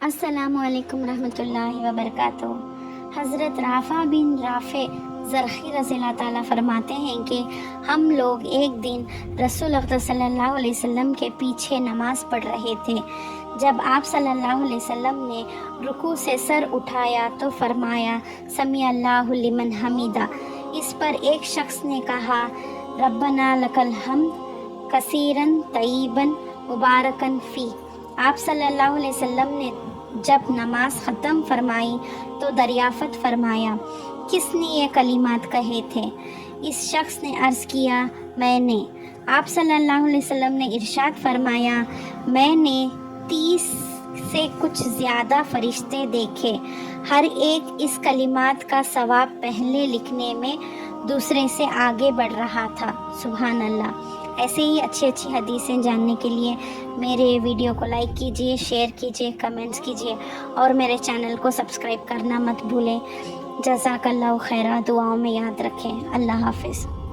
السلام علیکم رحمۃ اللہ وبرکاتہ۔ حضرت رافع بن رافع زرخی رضی اللہ تعالیٰ فرماتے ہیں کہ ہم لوگ ایک دن رسول اللہ صلی اللہ علیہ وسلم کے پیچھے نماز پڑھ رہے تھے۔ جب آپ صلی اللہ علیہ وسلم نے رکوع سے سر اٹھایا تو فرمایا سمیع اللہ لمن حمیدہ۔ اس پر ایک شخص نے کہا ربنا لک الحمد کثیراً طیباً مبارکاً فی۔ آپ صلی اللہ علیہ وسلم نے جب نماز ختم فرمائی تو دریافت فرمایا کس نے یہ کلمات کہے تھے؟ اس شخص نے عرض کیا میں نے۔ آپ صلی اللہ علیہ وسلم نے ارشاد فرمایا میں نے 30 سے کچھ زیادہ فرشتے دیکھے، ہر ایک اس کلمات کا ثواب پہلے لکھنے میں دوسرے سے آگے بڑھ رہا تھا۔ سبحان اللہ۔ ایسے ہی اچھی حدیثیں جاننے کے لیے میرے ویڈیو کو لائک کیجیے، شیئر کیجیے، کمنٹس کیجیے اور میرے چینل کو سبسکرائب کرنا مت بھولیں۔ جزاک اللہ خیرہ، دعاؤں میں یاد رکھیں۔ اللہ حافظ۔